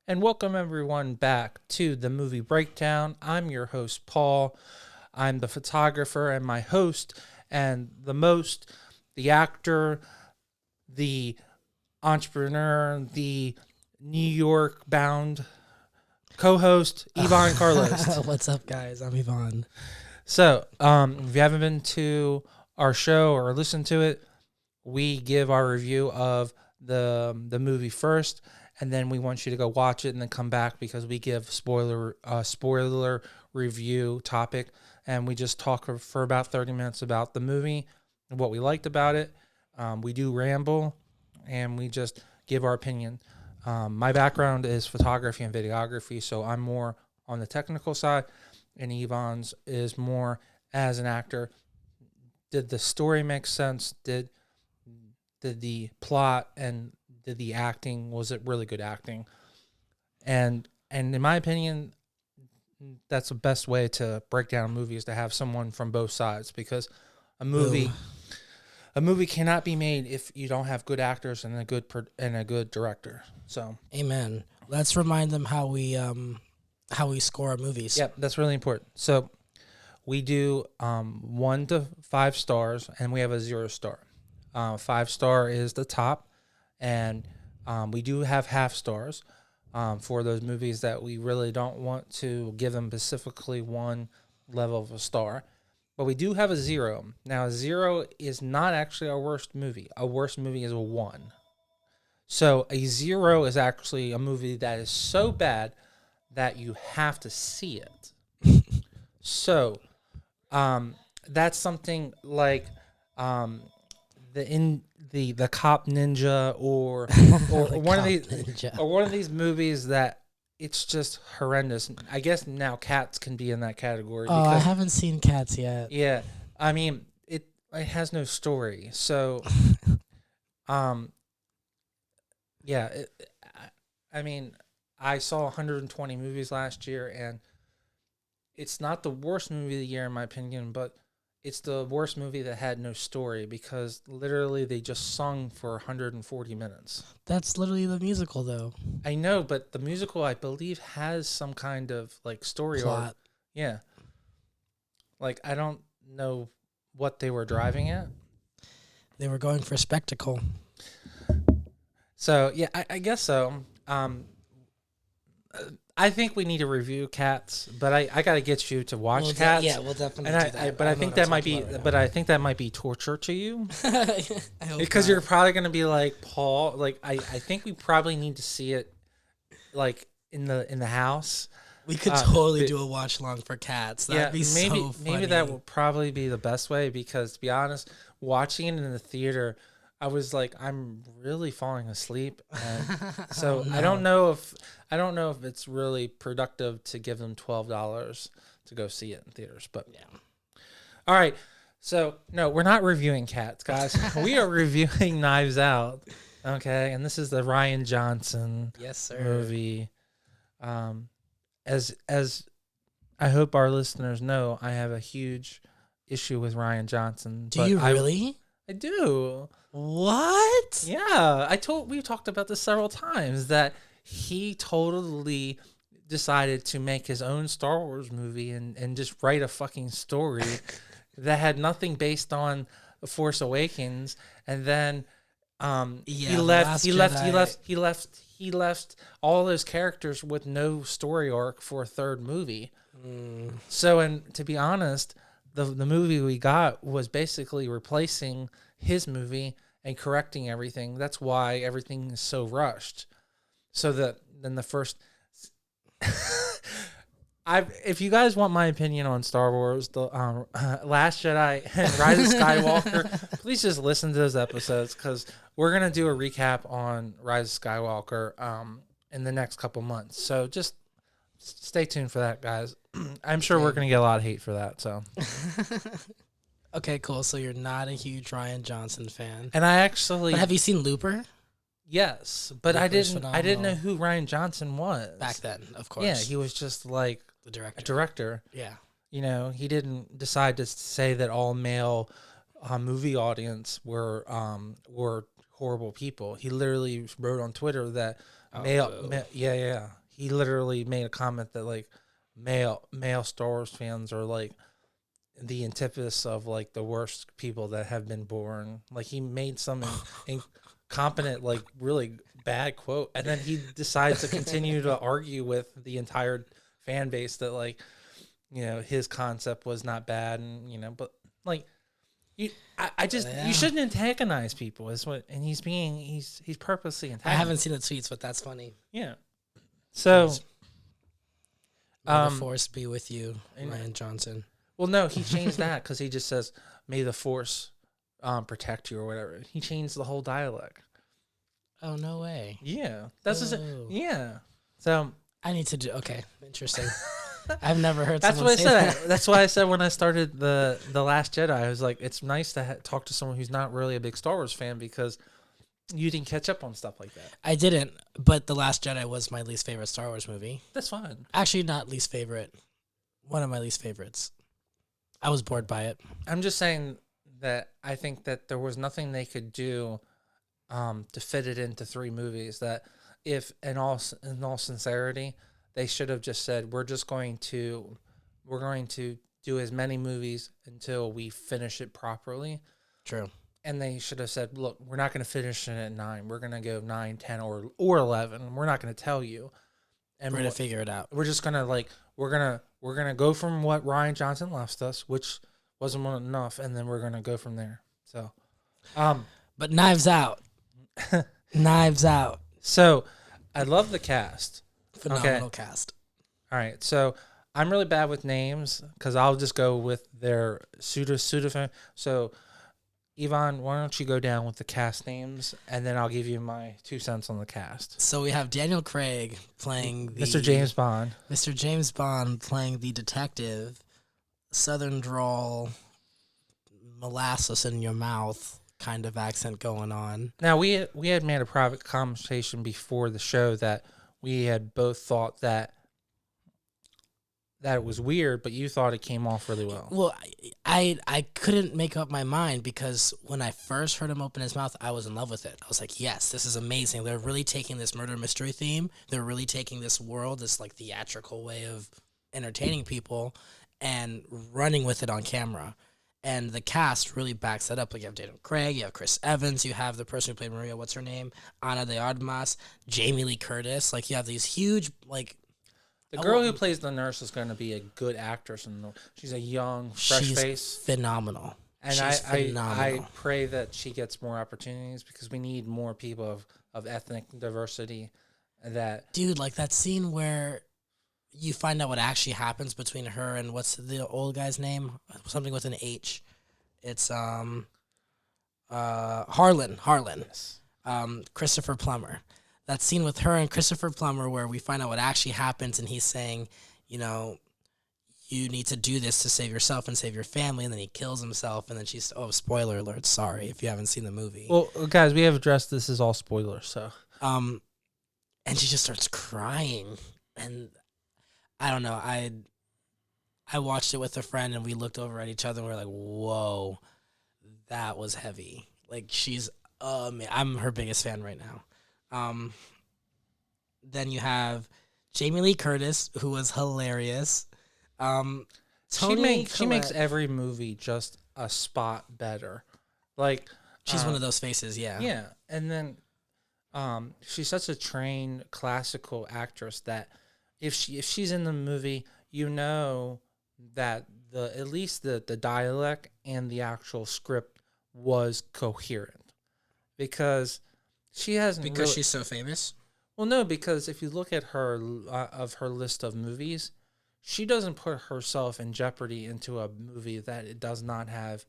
and welcome everyone back to the movie breakdown. I'm your host, Paul. I'm the photographer and my host, and the actor, the entrepreneur, the New York bound co host, Yvonne Carlos. What's up, guys? I'm Yvonne. So, if you haven't been to our show or listened to it, we give our review of the movie first, and then we want you to go watch it and then come back because we give spoiler review topic, and we just talk for about 30 minutes about the movie and what we liked about it. We do ramble, and we just give our opinion. My background is photography and videography, so I'm more on the technical side, and Yvonne's is more as an actor. Did the story make sense? Did the plot and did the acting, was it really good acting? And in my opinion, that's the best way to break down movies, to have someone from both sides, because a movie cannot be made if you don't have good actors and a good director. So, amen. Let's remind them how we score our movies. Yep, that's really important. So we do 1 to 5 stars, and we have a 0 star. 5 star is the top, and we do have half stars for those movies that we really don't want to give them specifically one level of a star. But we do have a 0. Now, a 0 is not actually our worst movie. Our worst movie is a 1. So a 0 is actually a movie that is so bad that you have to see it. So that's something like the Cop Ninja or one of these movies that it's just horrendous. I guess now Cats can be in that category. Oh, I haven't seen Cats yet. Yeah, I mean it has no story. So, yeah, I mean, I saw 120 movies last year, and it's not the worst movie of the year in my opinion, but it's the worst movie that had no story, because literally they just sung for 140 minutes. That's literally the musical, though. I know, but the musical, I believe, has some kind of like story plot. Or yeah. Like, I don't know what they were driving at. They were going for spectacle. So yeah, I guess so. I think we need to review Cats, but I got to get you to watch Cats. Yeah, we'll definitely do that. But I think that might be, I think that might be torture to you, because you're probably going to be like, Paul. Like, I think we probably need to see it, like in the house. We could totally do a watch along for Cats. That'd be so funny. Maybe that will probably be the best way, because to be honest, watching it in the theater, I was like, I'm really falling asleep, and so no. I don't know if it's really productive to give them $12 to go see it in theaters. But yeah, all right. So no, we're not reviewing Cats, guys. We are reviewing Knives Out. Okay, and this is the Rian Johnson movie. As I hope our listeners know, I have a huge issue with Rian Johnson. Do you really? I do. What? Yeah, we've talked about this several times, that he totally decided to make his own Star Wars movie and just write a fucking story that had nothing based on The Force Awakens, and then he left all those characters with no story arc for a third movie. So, and to be honest, the movie we got was basically replacing his movie and correcting everything. That's why everything is so rushed. So that then the first, if you guys want my opinion on Star Wars, the Last Jedi and Rise of Skywalker, please just listen to those episodes, because we're gonna do a recap on Rise of Skywalker in the next couple months. So just stay tuned for that, guys. I'm sure we're gonna get a lot of hate for that. So. Okay, cool. So you're not a huge Rian Johnson fan. And I actually... But have you seen Looper? Yes, but Looper's I didn't know who Rian Johnson was. Back then, of course. Yeah, he was just like the director. A director. Yeah. You know, he didn't decide to say that all male movie audience were horrible people. He literally wrote on Twitter that Yeah. He literally made a comment that like male Star Wars fans are like the antithesis of like the worst people that have been born. Like he made some incompetent, like really bad quote, and then he decides to continue to argue with the entire fan base that like his concept was not bad, and but like I just you shouldn't antagonize people is what, and he's purposely antagonizing. I haven't seen the tweets, but that's funny. Yeah. So, may the force be with you, Ryan Johnson. Well, no, he changed that because he just says, "May the force protect you" or whatever. He changed the whole dialect. Oh no way! Yeah, that's yeah. So I need to do. Okay, interesting. I've never heard. That's what I said. That. That's why I said when I started the Last Jedi, I was like, it's nice to talk to someone who's not really a big Star Wars fan because you didn't catch up on stuff like that. I didn't, but The Last Jedi was my least favorite Star Wars movie. That's fine. Actually, not least favorite. One of my least favorites. I was bored by it. I'm just saying that I think that there was nothing they could do to fit it into 3 movies. That if in all sincerity, they should have just said we're going to do as many movies until we finish it properly. True. And they should have said, look, we're not going to finish it at 9. We're going to go 9, 10, or 11. We're not going to tell you. And we're going to figure it out. We're just going to we're going to go from what Ryan Johnson left us, which wasn't enough, and then we're going to go from there. So, but Knives Out. Knives Out. So, I love the cast. Phenomenal cast. All right. So, I'm really bad with names because I'll just go with their pseudo. So, Yvonne, why don't you go down with the cast names, and then I'll give you my 2 cents on the cast. So we have Daniel Craig playing Mr. James Bond. Mr. James Bond playing the detective, Southern drawl, molasses in your mouth kind of accent going on. Now, we had made a private conversation before the show that we had both thought that it was weird, but you thought it came off really well. Well, I couldn't make up my mind because when I first heard him open his mouth, I was in love with it. I was like, yes, this is amazing. They're really taking this murder mystery theme. They're really taking this world, this like theatrical way of entertaining people and running with it on camera. And the cast really backs that up. Like you have Daniel Craig, you have Chris Evans, you have the person who played Maria, what's her name? Ana de Armas, Jamie Lee Curtis. Like you have these huge like the girl who plays the nurse is going to be a good actress, and she's a young, fresh face. Phenomenal. And I pray that she gets more opportunities because we need more people of ethnic diversity. Dude, like that scene where you find out what actually happens between her and what's the old guy's name? Something with an H. It's Harlan. Yes. Christopher Plummer. That scene with her and Christopher Plummer where we find out what actually happens and he's saying, you need to do this to save yourself and save your family, and then he kills himself, and then she's, spoiler alert, sorry if you haven't seen the movie. Well, guys, we have addressed this is all spoilers, so. And she just starts crying, and I don't know, I watched it with a friend, and we looked over at each other, and we were like, whoa, that was heavy. Like, she's, I'm her biggest fan right now. Then you Jamie Lee Curtis, who was hilarious. She makes every movie just a spot better. Like she's one of those faces, yeah. Yeah, and then she's such a trained classical actress that if she's in the movie, that at least the dialect and the actual script was coherent because. She hasn't she's so famous? Well, no, because if you look at her list of movies, she doesn't put herself in jeopardy into a movie that it does not have.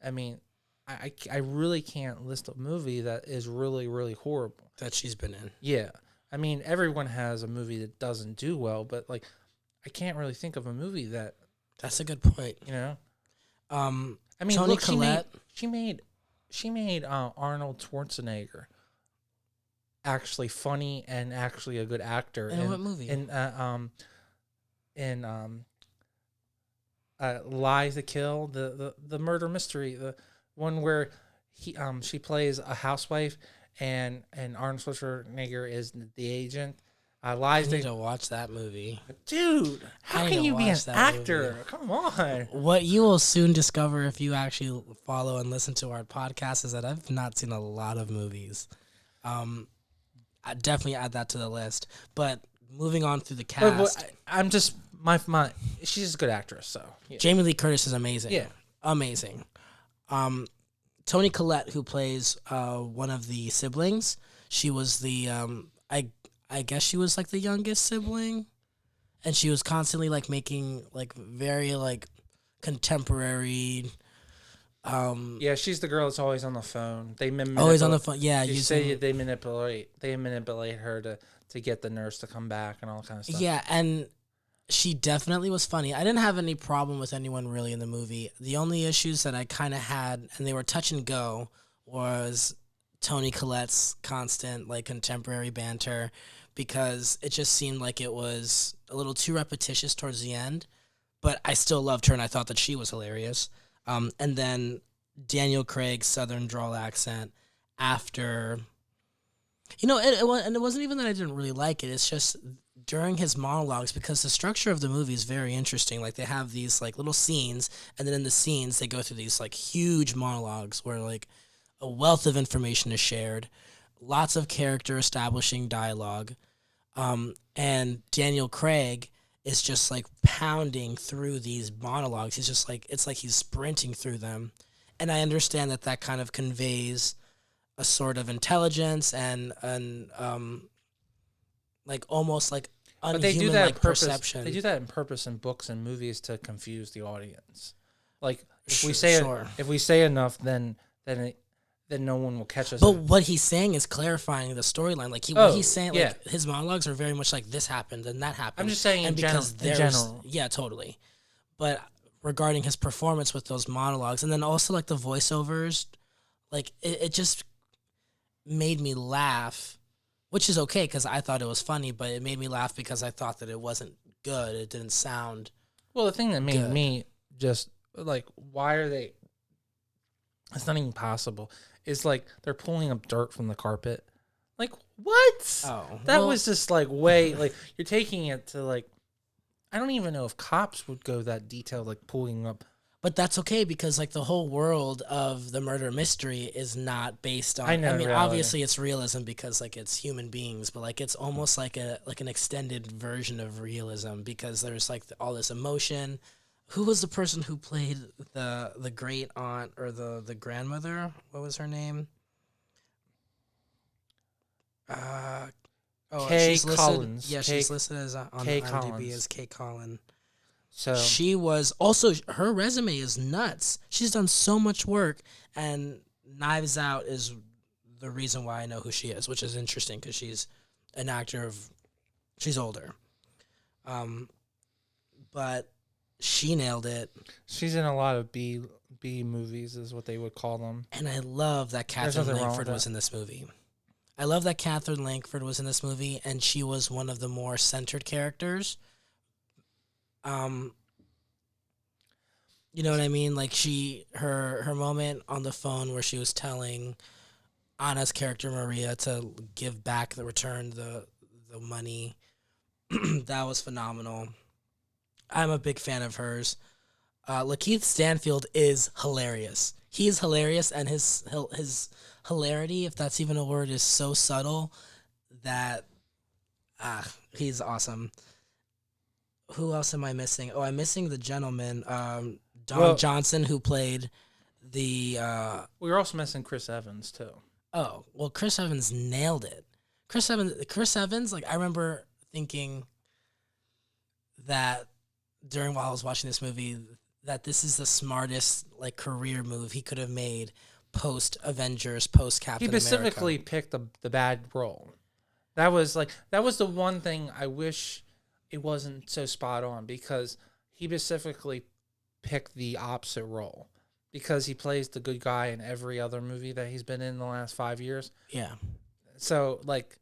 I mean, I really can't list a movie that is really, really horrible. That she's been in. Yeah. I mean, everyone has a movie that doesn't do well, but, like, I can't really think of a movie that... That's a good point. I mean, Toni look, Collette. She made Arnold Schwarzenegger actually funny and actually a good actor. In what movie? In Lie to Kill, the murder mystery, the one where she plays a housewife and Arnold Schwarzenegger is the agent. I Lies need they, to watch that movie. dude. How I need can to you be an watch that actor? movie. Come on. What you will soon discover if you actually follow and listen to our podcast is that I've not seen a lot of movies. I definitely add that to the list. But moving on through the cast, I'm just my. She's a good actress, so yeah. Jamie Lee Curtis is amazing. Yeah. Amazing. Toni Collette, who plays one of the siblings, she was the I guess she was like the youngest sibling, and she was constantly like making like very like contemporary. Yeah, she's the girl that's always on the phone. They Always on the phone. Yeah, You say using they manipulate her to get the nurse to come back and all that kind of stuff. yeah, and she definitely was funny. I didn't have any problem with anyone really in the movie. The only issues that I kind of had, and they were touch and go, was Toni Collette's constant like contemporary banter, because it just seemed like it was a little too repetitious towards the end. But I still loved her, and I thought that she was hilarious. And then Daniel Craig's Southern drawl accent after, and it wasn't even that I didn't really like it. It's just during his monologues, because the structure of the movie is very interesting. Like, they have these like little scenes, and then in the scenes they go through these like huge monologues where like a wealth of information is shared, lots of character establishing dialogue, and Daniel Craig is just like pounding through these monologues. He's just like, it's like he's sprinting through them. And I understand that that kind of conveys a sort of intelligence and like almost like But they do unhuman that like on purpose. perception. They do that in purpose in books and movies to confuse the audience. Like if we Sure. say enough, then no one will catch us. But what he's saying is clarifying the storyline. Like what he's saying, like his monologues are very much like this happened and that happened. I'm just saying and in general. Yeah, totally. But regarding his performance with those monologues, and then also like the voiceovers, like it just made me laugh, which is okay because I thought it was funny, but it made me laugh because I thought that it wasn't good. It didn't sound. Well, the thing that made good. me just like, why are they? It's not even possible. It's like they're pulling up dirt from the carpet. Like, what? Oh, that was just like way like you're taking it to like. I don't even know if cops would go that detailed, like pulling up. But that's okay because like the whole world of the murder mystery is not based on. I mean, reality. Obviously it's realism because like it's human beings, but like it's almost like an extended version of realism because there's like all this emotion. Who was the person who played the great aunt or the grandmother? What was her name? Kay she's Collins. Listed, yeah, she's listed as on Kay IMDb Collins. as Kay Collins. So she was also, her resume is nuts. She's done so much work, and Knives Out is the reason why I know who she is, which is interesting because she's an actor she's older. But she nailed it. She's in a lot of B movies, is what they would call them. And I love that Catherine Langford was in this movie. I love that Catherine Langford was in this movie, and she was one of the more centered characters. You know what I mean? Like her moment on the phone where she was telling Anna's character Maria to give back return the money. That was phenomenal. I'm a big fan of hers. Lakeith Stanfield is hilarious. He is hilarious, and his hilarity, if that's even a word, is so subtle that he's awesome. Who else am I missing? Oh, I'm missing the gentleman, Don Johnson, who played the... we were also missing Chris Evans, too. Oh, well, Chris Evans nailed it. Chris Evans, like, I remember thinking that while I was watching this movie, that this is the smartest, like, career move he could have made post-Avengers, post-Captain America. He specifically picked the bad role. That was the one thing I wish... it wasn't so spot on because he specifically picked the opposite role because he plays the good guy in every other movie that he's been in the last 5 years. Yeah. So, like,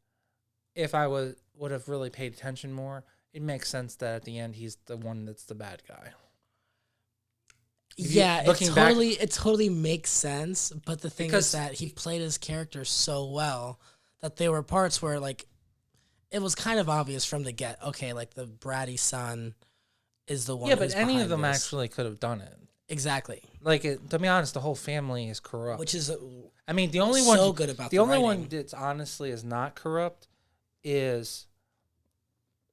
if I would have really paid attention more, it makes sense that at the end he's the one that's the bad guy. Yeah, looking back, it totally makes sense. But the thing because is that he played his character so well that there were parts where like it was kind of obvious from the get. Okay, like the bratty son is the one. yeah, but Who's any of behind them this. actually could have done it. Exactly. Like, to be honest, the whole family is corrupt. Which is I mean, the only so one good about the the only writing. one that's honestly is not corrupt is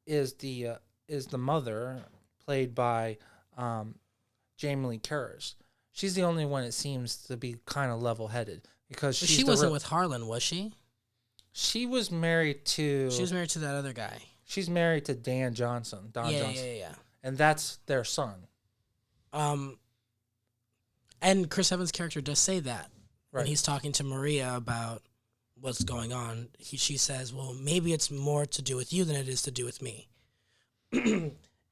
is the mother, played by Jamie Lee Curtis. She's the only one that seems to be kind of level headed, because But she's she wasn't with Harlan, was she? she was married to She was married to that other guy. she's married to Dan Johnson. Yeah. And that's their son. And Chris Evans' character does say that when Right. he's talking to Maria about what's going on. She says, "Well, maybe it's more to do with you than it is to do with me."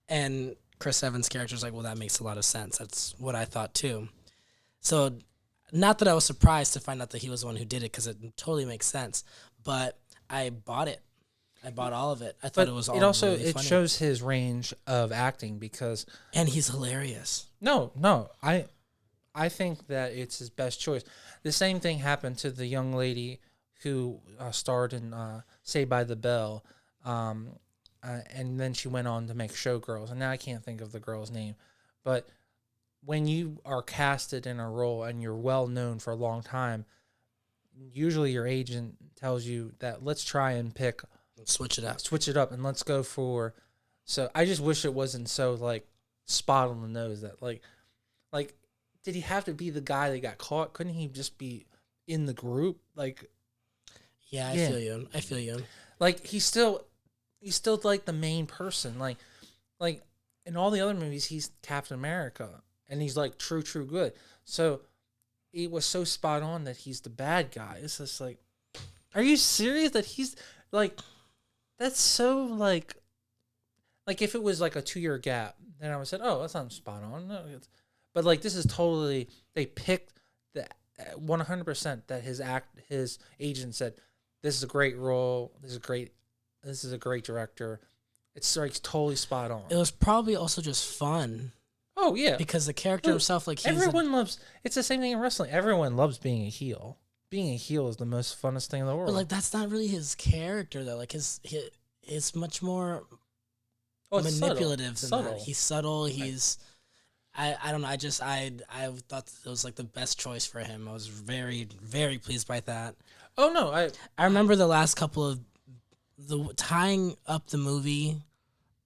And Chris Evans' character's like, "Well, that makes a lot of sense. That's what I thought too." So, not that I was surprised to find out that he was the one who did it, because it totally makes sense. But I bought it. I bought all of it. I thought But it was all it also really funny. shows his range of acting, because And he's hilarious. no, I think that it's his best choice. The same thing happened to the young lady who starred in Saved by the Bell, and then she went on to make Showgirls, and now I can't think of the girl's name. But when you are casted in a role and you're well known for a long time, usually your agent tells you that let's try and Switch it up. and let's go for. So I just wish it wasn't so like spot on the nose that like did he have to be the guy that got caught? Couldn't he just be in the group? Like, Yeah, Yeah. I feel you. like he's still like the main person. Like in all the other movies, he's Captain America, and he's like true good. So it was so spot on that he's the bad guy. It's just like, are you serious that he's like, that's so like if it was like a 2-year gap, then I would have said, oh, that's not spot on. No, but like this is totally, they picked the 100% that his agent said, this is a great role. This is a great director. It's like totally spot on. It was probably also just fun Oh yeah, because the character himself, like everyone loves. It's the same thing in wrestling. Everyone loves being a heel. Being a heel is the most funnest thing in the world. but like that's not really his character though. Like it's much more It's manipulative than subtle. that. He's subtle. He's I don't know. I thought that it was like the best choice for him. I was very pleased by that. Oh no, I remember the last couple of tying up the movie.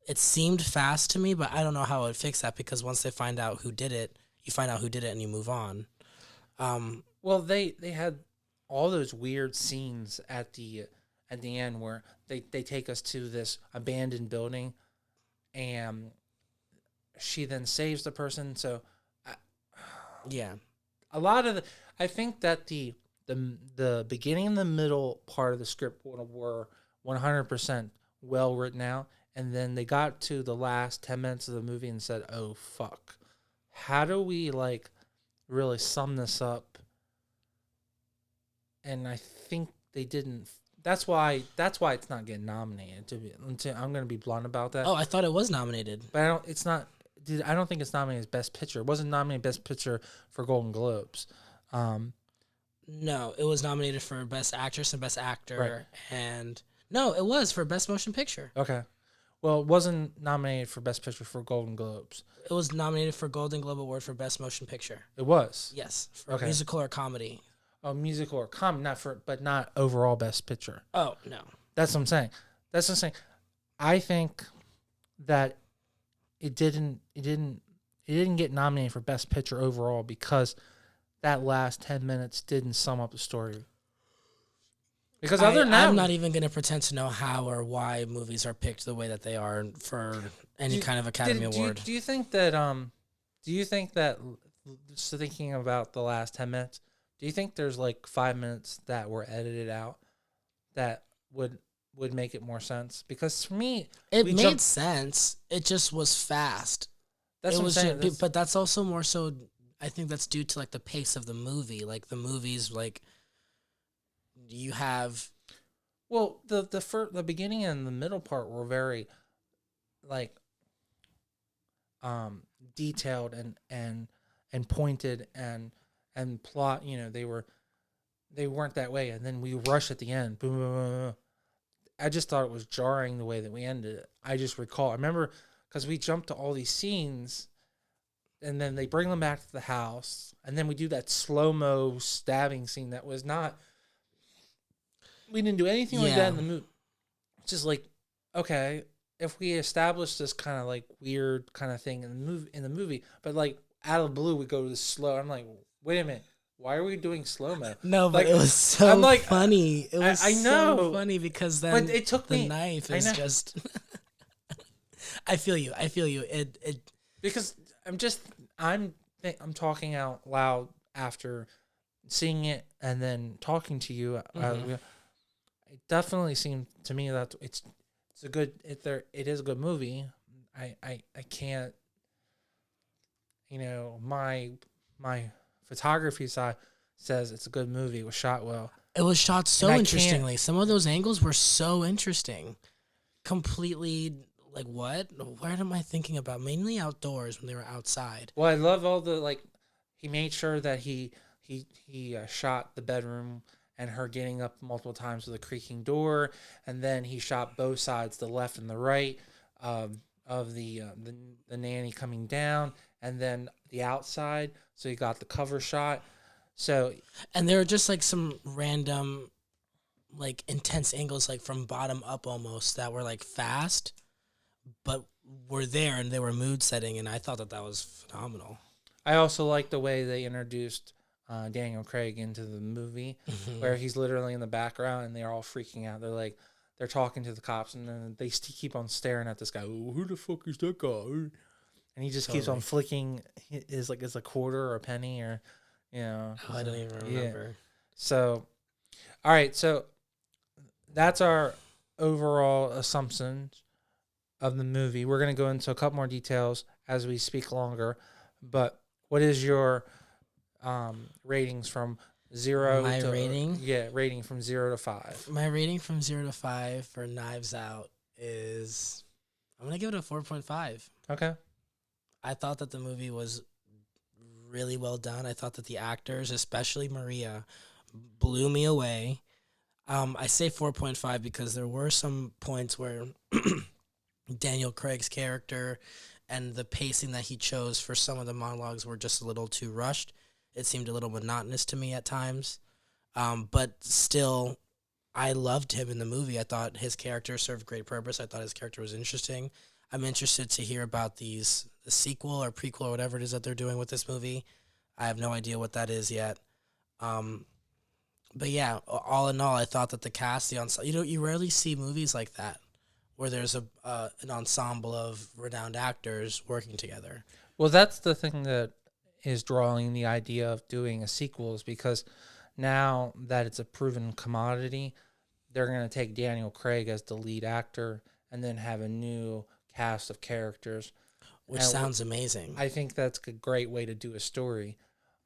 It seemed fast to me, but I don't know how I would fix that, because once they find out who did it, you find out who did it and you move on. well they had all those weird scenes at the end where they take us to this abandoned building, and she then saves the person. So Yeah. a lot of I think that the beginning and the middle part of the script were 100% well written out, and then they got to the last 10 minutes of the movie and said, "Oh fuck, how do we like really sum this up?" And I think they didn't. That's why it's not getting nominated. I'm going to be blunt about that. Oh, I thought it was nominated. But I don't. It's not. I don't think it's nominated as Best Picture. It wasn't nominated Best Picture for Golden Globes. No, it was nominated for Best Actress and Best Actor, Right. and no, it was for Best Motion Picture. Okay. Well, it wasn't nominated for Best Picture for Golden Globes. It was nominated for Golden Globe Award for Best Motion Picture. It was. Yes, for Okay. musical or comedy. A musical or comedy, but not overall Best Picture. Oh no, That's what I'm saying. I think that it didn't get nominated for Best Picture overall because that last 10 minutes didn't sum up the story. Because other than that, I'm not even going to pretend to know how or why movies are picked the way that they are for any kind of Academy Award. Do you think that just thinking about the last 10 minutes, do you think there's like 5 minutes that were edited out that would make it more sense? Because for me, it made sense. It just was fast. That's what I'm saying. But that's also more so, I think that's due to like the pace of the movie. Like the movies, like you have. Well, the beginning and the middle part were very, like, detailed and and pointed and plot. They weren't that way, and then we rush at the end. Boom, boom, boom, boom. I just thought it was jarring the way that we ended it. I remember because we jumped to all these scenes, and then they bring them back to the house, and then we do that slow-mo stabbing scene that was not. We didn't do anything like that in the movie. It's just like, okay, if we establish this kind of like weird kind of thing in the movie, but like out of the blue we go to the slow. I'm like, wait a minute. Why are we doing slow-mo? No, but like, it was so funny. It was I know. so funny because then but it took the knife is just... I feel you. It because I'm talking out loud after seeing it and then talking to you. It definitely seemed to me that it is a good movie. I can't, my photography side says it's a good movie. It was shot well. It was shot so interestingly. Some of those angles were so interesting. Completely, like, what? What am I thinking about? Mainly outdoors when they were outside. Well, I love all the, he made sure that he shot the bedroom and her getting up multiple times with a creaking door, and then he shot both sides, the left and the right, of the nanny coming down, and then the outside. So you got the cover shot. And there were just like some random, like intense angles, like from bottom up almost, that were like fast, but were there and they were mood setting, and I thought that was phenomenal. I also like the way they introduced Daniel Craig into the movie, where he's literally in the background and they're all freaking out. They're talking to the cops, and then they keep on staring at this guy. Oh, who the fuck is that guy? And he just keeps on flicking is a quarter or a penny or, I don't even remember. Yeah. So, all right. So that's our overall assumptions of the movie. We're going to go into a couple more details as we speak longer. But what is your ratings from 0 My to... rating? Yeah, rating from 0 to 5. My rating from 0 to 5 for Knives Out is... I'm going to give it a 4.5. Okay. I thought that the movie was really well done. I thought that the actors, especially Maria, blew me away. I say 4.5 because there were some points where Daniel Craig's character and the pacing that he chose for some of the monologues were just a little too rushed. It seemed a little monotonous to me at times. But still, I loved him in the movie. I thought his character served great purpose. I thought his character was interesting. I'm interested to hear about the sequel or prequel or whatever it is that they're doing with this movie. I have no idea what that is yet. But yeah, all in all, I thought that the cast, the ensemble, you rarely see movies like that where there's an ensemble of renowned actors working together. Well, that's the thing that is drawing the idea of doing a sequel, is because now that it's a proven commodity, they're going to take Daniel Craig as the lead actor and then have a new cast of characters. Which sounds amazing. I think that's a great way to do a story.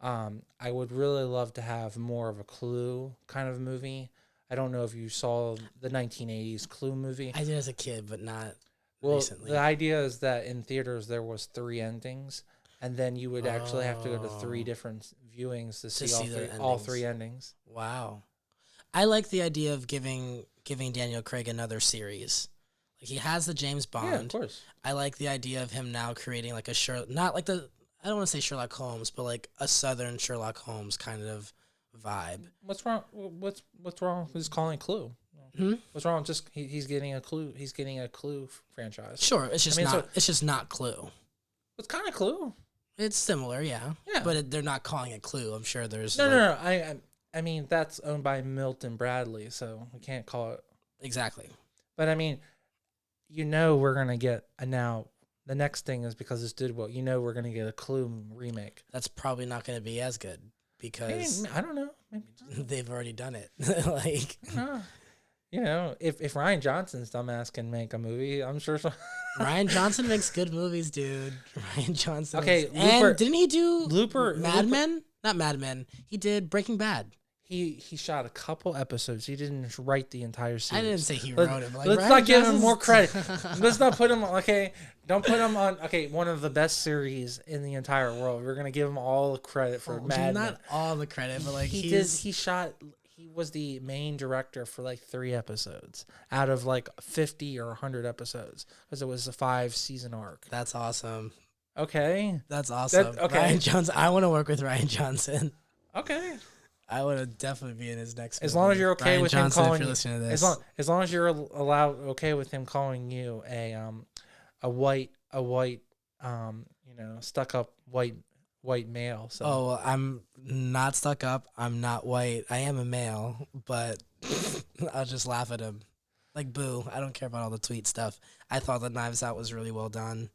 I would really love to have more of a Clue kind of movie. I don't know if you saw the 1980s Clue movie. I did as a kid, but not recently. The idea is that in theaters there was 3 endings, and then you would actually have to go to 3 different viewings to see all three endings. Wow. I like the idea of giving Daniel Craig another series. Like, he has the James Bond. Yeah, of course. I like the idea of him now creating like a not like I don't want to say Sherlock Holmes, but like a Southern Sherlock Holmes kind of vibe. What's wrong? What's wrong with calling it Clue? What's wrong? Just he's getting a Clue. He's getting a Clue franchise. Sure, it's just it's just not Clue. It's kind of Clue. It's similar, yeah. But they're not calling it Clue. I'm sure there's no. I mean, that's owned by Milton Bradley, so we can't call it exactly. But I mean, we're gonna get now. The next thing is, because this did well, we're gonna get a Clue remake. That's probably not gonna be as good because I don't know. Maybe they've already done it. If Ryan Johnson's dumbass can make a movie, I'm sure. Ryan Johnson makes good movies, dude. Ryan Johnson. Okay, and didn't he do Looper? Mad Men? Not Mad Men. He did Breaking Bad. he shot a couple episodes. He didn't write the entire series. I didn't say he wrote it. But like, Let's Rian not give him Johnson's- more credit. Let's not put him. Okay, don't put him on. Okay, one of the best series in the entire world. We're gonna give him all the credit for Mad Men. Not all the credit, but like He did. He shot. He was the main director for like 3 episodes out of like 50 or 100 episodes because it was a 5-season arc. That's awesome. Okay. That's awesome. Okay. Ryan Johnson. I want to work with Ryan Johnson. Okay. I would definitely be in his next. As movie. long as you're okay Ryan with Johnson, him calling if you're you, listening to this. as long as you're allowed okay with him calling you a white stuck up white male. So Oh, well, I'm not stuck up. I'm not white. I am a male, but I'll just laugh at him. Like, boo. I don't care about all the tweet stuff. I thought the Knives Out was really well done.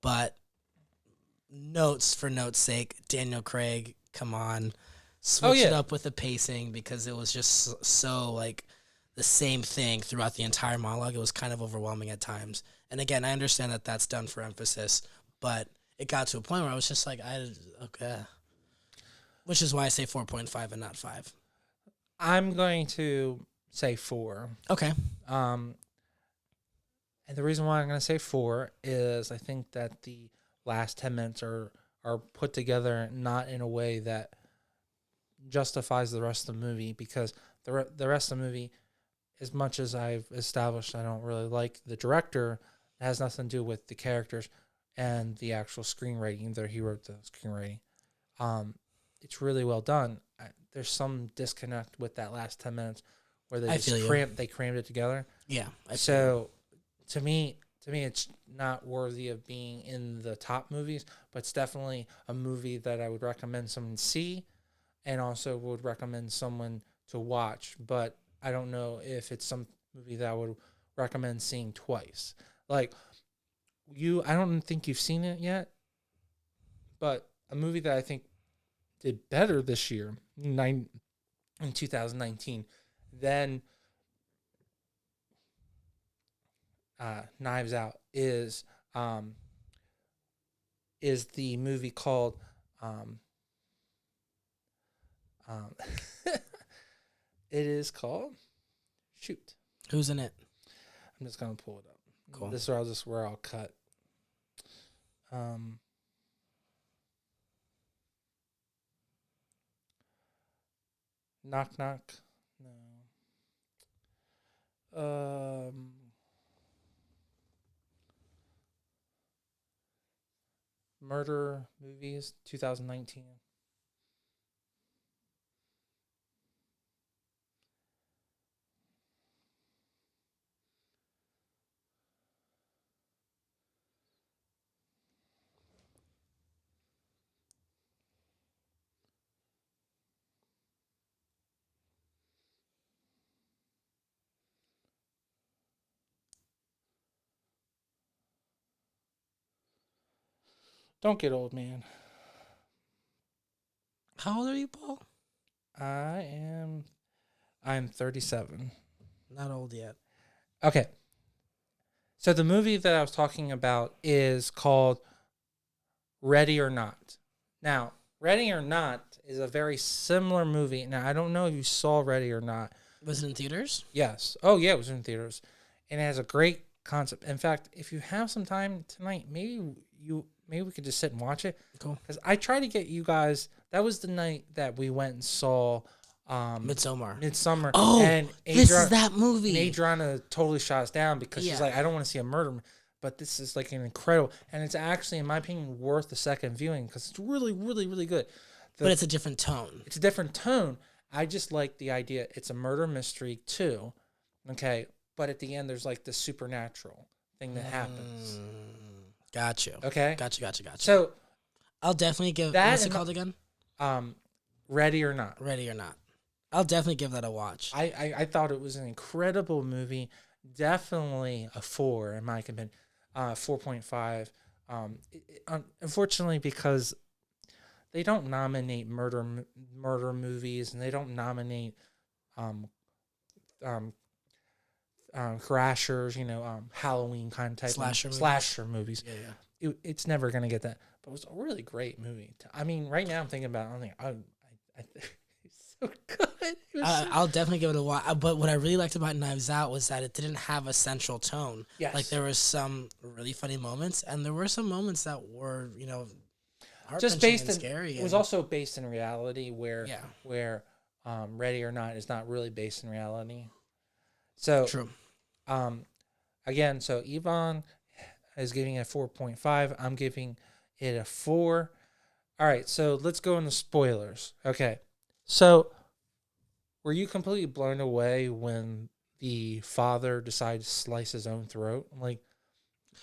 But notes for notes' sake, Daniel Craig, come on. Switch it up with the pacing because it was just so, like, the same thing throughout the entire monologue. It was kind of overwhelming at times. And again, I understand that that's done for emphasis, but it got to a point where I was just like, okay. Which is why I say 4.5 and not 5. I'm going to say 4. Okay. And the reason why I'm going to say 4 is I think that the last 10 minutes are put together not in a way that justifies the rest of the movie, because the rest of the movie, as much as I've established I don't really like the director, it has nothing to do with the characters and the actual screenwriting, though he wrote the screenwriting. It's really well done. There's some disconnect with that last 10 minutes where they crammed it together. Yeah. So to me, it's not worthy of being in the top movies, but it's definitely a movie that I would recommend someone see, and also would recommend someone to watch. But I don't know if it's some movie that I would recommend seeing twice. Like I don't think you've seen it yet, but a movie that I think did better this year, in 2019, than Knives Out is the movie called it is called shoot. Who's in it? I'm just gonna pull it up. Cool. This is where I'll cut. Knock knock. No. Murder movies 2019. Don't get old, man. How old are you, Paul? I'm 37. Not old yet. Okay. So the movie that I was talking about is called Ready or Not. Now, Ready or Not is a very similar movie. Now, I don't know if you saw Ready or Not. Was it in theaters? Yes. Oh, yeah, it was in theaters. And it has a great concept. In fact, if you have some time tonight, maybe we could just sit and watch it. Cool. Because I tried to get you guys. That was the night that we went and saw Midsommar. Oh, and this is that movie. And Adriana totally shot us down because she's like, I don't want to see a murder, but this is like an incredible, and it's actually, in my opinion, worth the second viewing because it's really, really, really good. But it's a different tone. It's a different tone. I just like the idea. It's a murder mystery too, okay? But at the end, there's like the supernatural thing that happens. Got you. Okay? Gotcha. So I'll definitely give, that, what's it called again? Ready or Not. Ready or Not. I'll definitely give that a watch. I thought it was an incredible movie. Definitely a 4 in my opinion. 4.5. Unfortunately, because they don't nominate murder movies, and they don't nominate crashers, Halloween kind of type slasher movies. Yeah. It's never gonna get that, but it was a really great movie. I mean, right now I'm thinking about it. He's so good. He was so- I'll definitely give it a watch. But what I really liked about Knives Out was that it didn't have a central tone. Yes. Like there was some really funny moments, and there were some moments that were, just heart-wrenching based and in scary. it was and- also based in reality where Yeah. Ready or Not is not really based in reality. So True. again, so Yvonne is giving it a 4.5. I'm giving it a 4. All right, so let's go into spoilers. Okay. So were you completely blown away when the father decided to slice his own throat? Like,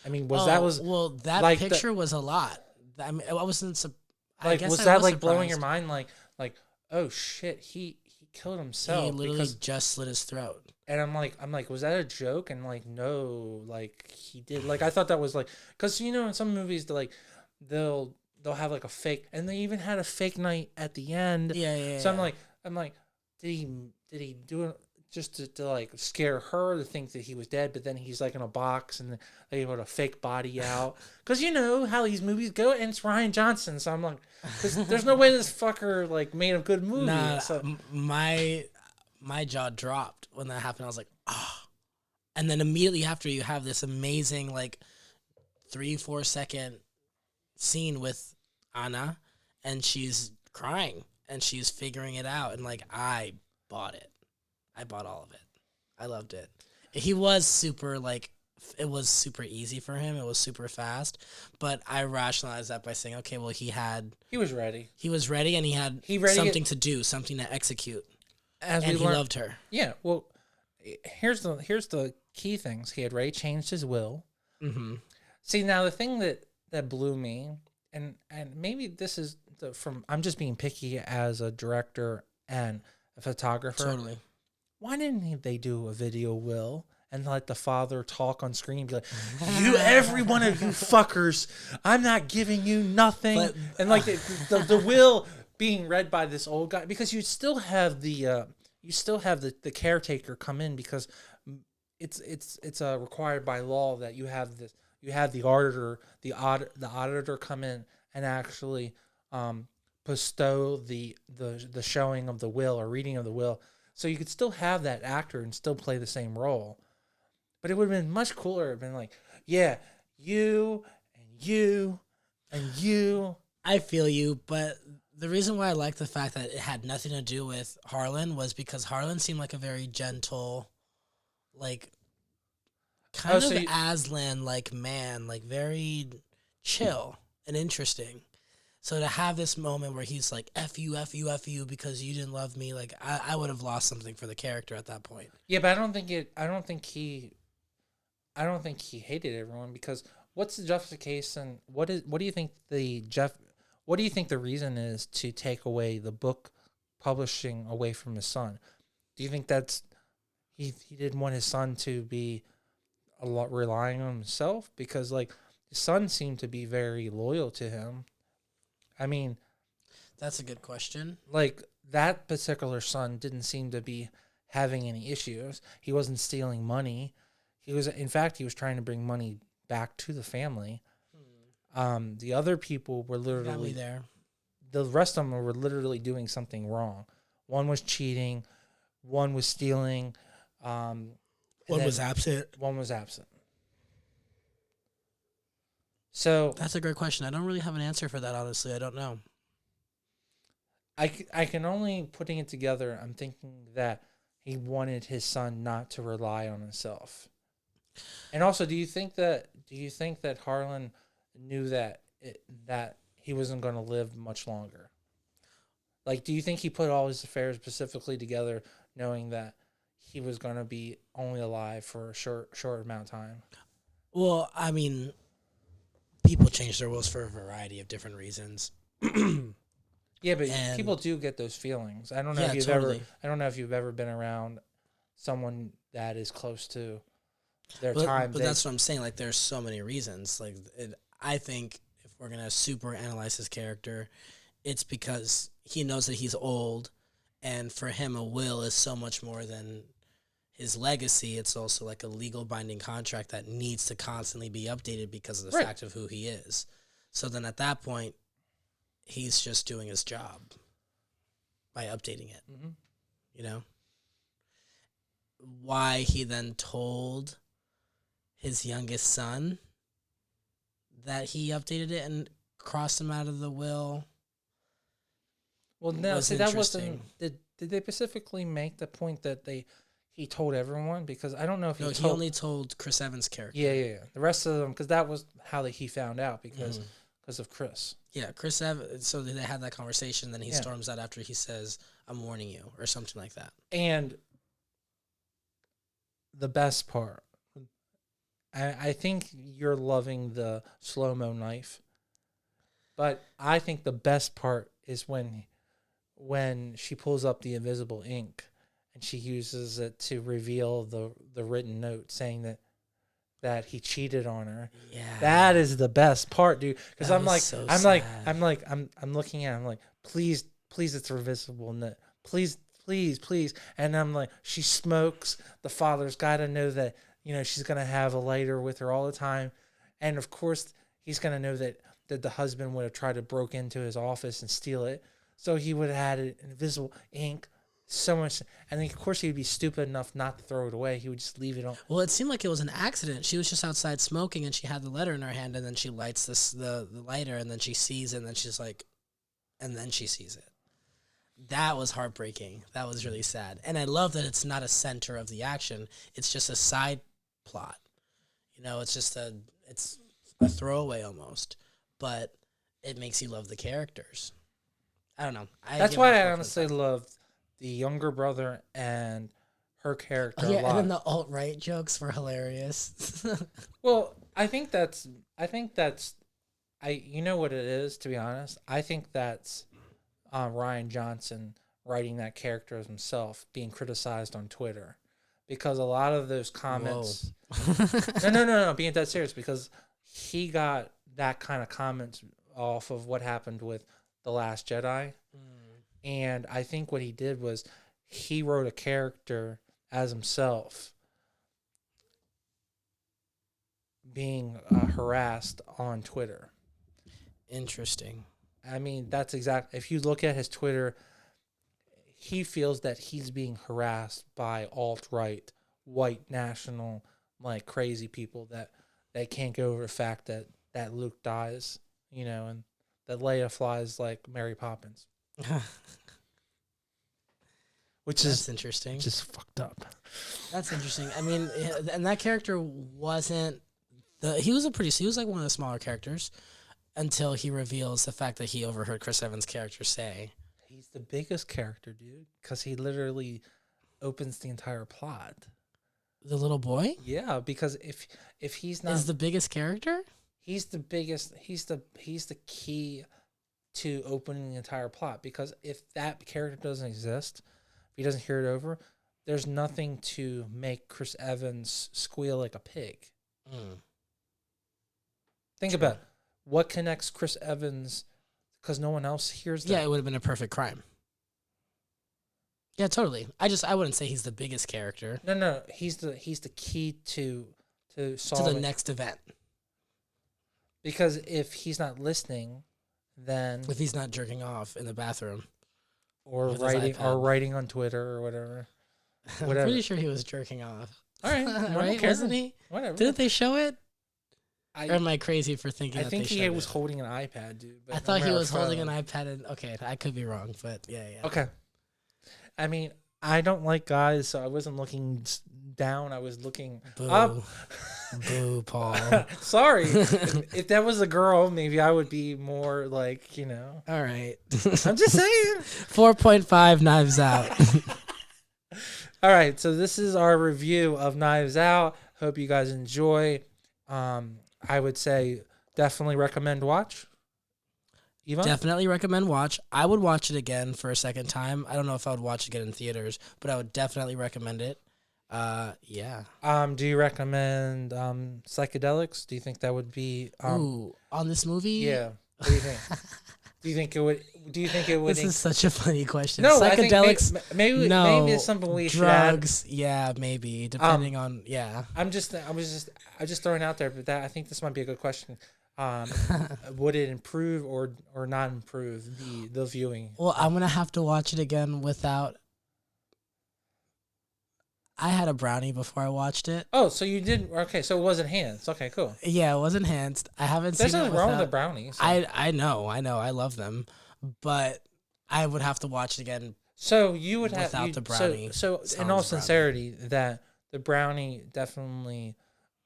I mean, that like picture was a lot. I mean, I wasn't. I like guess was I that was like blowing your surprised. mind? Like oh shit, he killed He himself literally because. just slit his throat. And I'm like, was that a joke? And like, no, like he did. Like I thought that was like, cause in some movies they'll have like a fake, and they even had a fake night at the end. Yeah. So I'm like, did he do it just to like scare her to think that he was dead? But then he's like in a box, and they put a fake body out. Cause you know how these movies go, and it's Ryan Johnson. So I'm like, cause there's no way this fucker like made a good movie. Nah, So my jaw dropped when that happened. I was like, oh. And then immediately after, you have this amazing, like, 3-4 second scene with Anna, and she's crying, and she's figuring it out. And, like, I bought it. I bought all of it. I loved it. He was super, like, it was super easy for him. It was super fast. But I rationalized that by saying, okay, well, he was ready. He was ready, and he had something to do, something to execute. And he loved her. Yeah. Well, here's the key things. He had already changed his will. Mm-hmm. See, now the thing that blew me, and maybe this is I'm just being picky as a director and a photographer. Totally. Why didn't they do a video will and let the father talk on screen and be like, you, every one of you fuckers, I'm not giving you nothing. And like the will being read by this old guy, because you still have the caretaker come in, because it's required by law that you have the auditor come in and actually bestow the showing of the will or reading of the will, so you could still have that actor and still play the same role. But it would have been much cooler. It'd been like, yeah, you and you and you. I feel you, but the reason why I like the fact that it had nothing to do with Harlan was because Harlan seemed like a very gentle, like kind of Aslan-like man, like very chill and interesting. So to have this moment where he's like, F you, F you, F you, because you didn't love me, like I would have lost something for the character at that point. Yeah, but I don't think he hated everyone, because what's the justification? What do you think the reason is to take away the book publishing away from his son? Do you think that's he didn't want his son to be a lot relying on himself? Because like his son seemed to be very loyal to him. I mean, that's a good question. Like that particular son didn't seem to be having any issues. He wasn't stealing money. He was trying to bring money back to the family. The other people were literally there. The rest of them were literally doing something wrong. One was cheating. One was stealing. One was absent. One was absent. So that's a great question. I don't really have an answer for that, honestly. I don't know. I can only, putting it together, I'm thinking that he wanted his son not to rely on himself. And also, do you think that Harlan knew that he wasn't going to live much longer? Like, do you think he put all his affairs specifically together knowing that he was going to be only alive for a short amount of time? Well, I mean, people change their wills for a variety of different reasons. Yeah, but people do get those feelings. I don't know if you've ever been around someone that is close to their time. But that's what I'm saying. Like, there's so many reasons. Like, I think if we're gonna super analyze his character, it's because he knows that he's old, and for him, a will is so much more than his legacy. It's also like a legal binding contract that needs to constantly be updated because of the fact of who he is. So then at that point, he's just doing his job. by updating it. Mm-hmm. You know, why he then told his youngest son that he updated it and crossed him out of the will. Well, no, see, that wasn't. Did they specifically make the point that he told everyone? Because I don't know if he he only told Chris Evans' character. Yeah. The rest of them, because that was how he found out because of Chris. Yeah, Chris Evans. So they had that conversation. Then he storms out after he says, "I'm warning you," or something like that. And the best part, I think you're loving the slow-mo knife, but I think the best part is when she pulls up the invisible ink and she uses it to reveal the written note saying that he cheated on her. Yeah, that is the best part, dude. Because I'm looking at it, I'm like, please, it's a invisible note. Please. And I'm like, she smokes. The father's got to know that, she's going to have a lighter with her all the time. And of course, he's going to know that the husband would have tried to broke into his office and steal it. So he would have had it invisible ink so much. And then, of course, he'd be stupid enough not to throw it away. He would just leave it on. Well, it seemed like it was an accident. She was just outside smoking and she had the letter in her hand, and then she lights the lighter, and then she sees it, and then she's like, and then she sees it. That was heartbreaking. That was really sad. And I love that it's not a center of the action. It's just a side plot. It's just it's a throwaway almost, but it makes you love the characters. I don't know. That's why I honestly love the younger brother and her character a lot. And then the alt-right jokes were hilarious. Well, I think that's you know what it is, to be honest? I think that's Rian Johnson writing that character as himself being criticized on Twitter, because a lot of those comments. No, being dead serious, because he got that kind of comments off of what happened with The Last Jedi, and I think what he did was he wrote a character as himself being harassed on Twitter. Interesting. I mean, that's exactly. If you look at his Twitter, he feels that he's being harassed by alt-right, white national, like crazy people that can't get over the fact that Luke dies, and that Leia flies like Mary Poppins. That's interesting. Just fucked up. That's interesting. I mean, and that character wasn't he was like one of the smaller characters, until he reveals the fact that he overheard Chris Evans' character say. He's the biggest character, dude, because he literally opens the entire plot. The little boy? Yeah, because if he's not... Is the biggest character? He's the biggest... He's the key to opening the entire plot, because if that character doesn't exist, if he doesn't hear it over, there's nothing to make Chris Evans squeal like a pig. Think about it. What connects Chris Evans? Because no one else hears that. Yeah, it would have been a perfect crime. Yeah, totally. I wouldn't say he's the biggest character. No. He's the key to solve to the next event. Because if he's not listening, then if he's not jerking off in the bathroom, or writing on Twitter or whatever. I'm pretty sure he was jerking off. All right, right? Wasn't he? Whatever. Didn't they show it? Or am I crazy for thinking? I think he was holding an iPad, dude. I thought he was holding an iPad. Okay, I could be wrong, but yeah. Okay. I mean, I don't like guys, so I wasn't looking down. I was looking up. Boo, Paul. Sorry. If that was a girl, maybe I would be more like, All right. I'm just saying. 4.5 Knives Out. All right, so this is our review of Knives Out. Hope you guys enjoy. I would say definitely recommend watch. Yvonne? Definitely recommend watch. I would watch it again for a second time. I don't know if I would watch it again in theaters, but I would definitely recommend it. Yeah. Do you recommend psychedelics? Do you think that would be on this movie? Yeah. What do you think? Do you think it would? This is such a funny question. No, psychedelics. I think maybe it's something we drugs. Should add. Yeah, maybe depending on. Yeah. I was just throwing out there, but I think this might be a good question. Would it improve or not improve the viewing? Well, I'm gonna have to watch it again without. I had a brownie before I watched it. Oh, so you did okay? So it wasn't hands. Okay, cool. Yeah, it was enhanced. I haven't There's seen it nothing wrong with the without. brownies. So. I know, I love them, but I would have to watch it again So you would have without the brownie. So in all sincerity, that the brownie definitely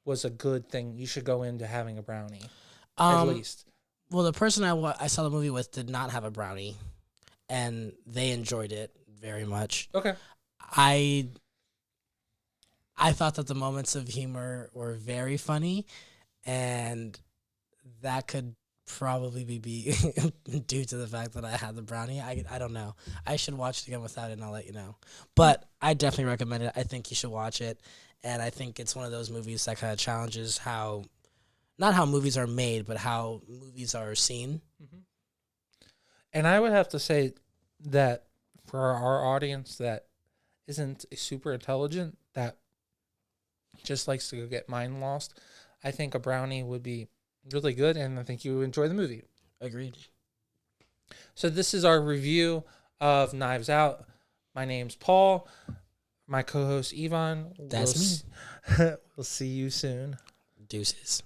was a good thing. You should go into having a brownie at least. Well, the person I saw the movie with did not have a brownie, and they enjoyed it very much. Okay. I thought that the moments of humor were very funny, and that could probably be due to the fact that I had the brownie. I don't know. I should watch it again without it, and I'll let you know. But I definitely recommend it. I think you should watch it, and I think it's one of those movies that kind of challenges not how movies are made, but how movies are seen. Mm-hmm. And I would have to say that for our audience that isn't super intelligent, that just likes to get mind lost, I think a brownie would be really good, and I think you would enjoy the movie. Agreed. So this is our review of Knives Out. My name's Paul. My co-host Yvonne. That's me. We'll see you soon. Deuces.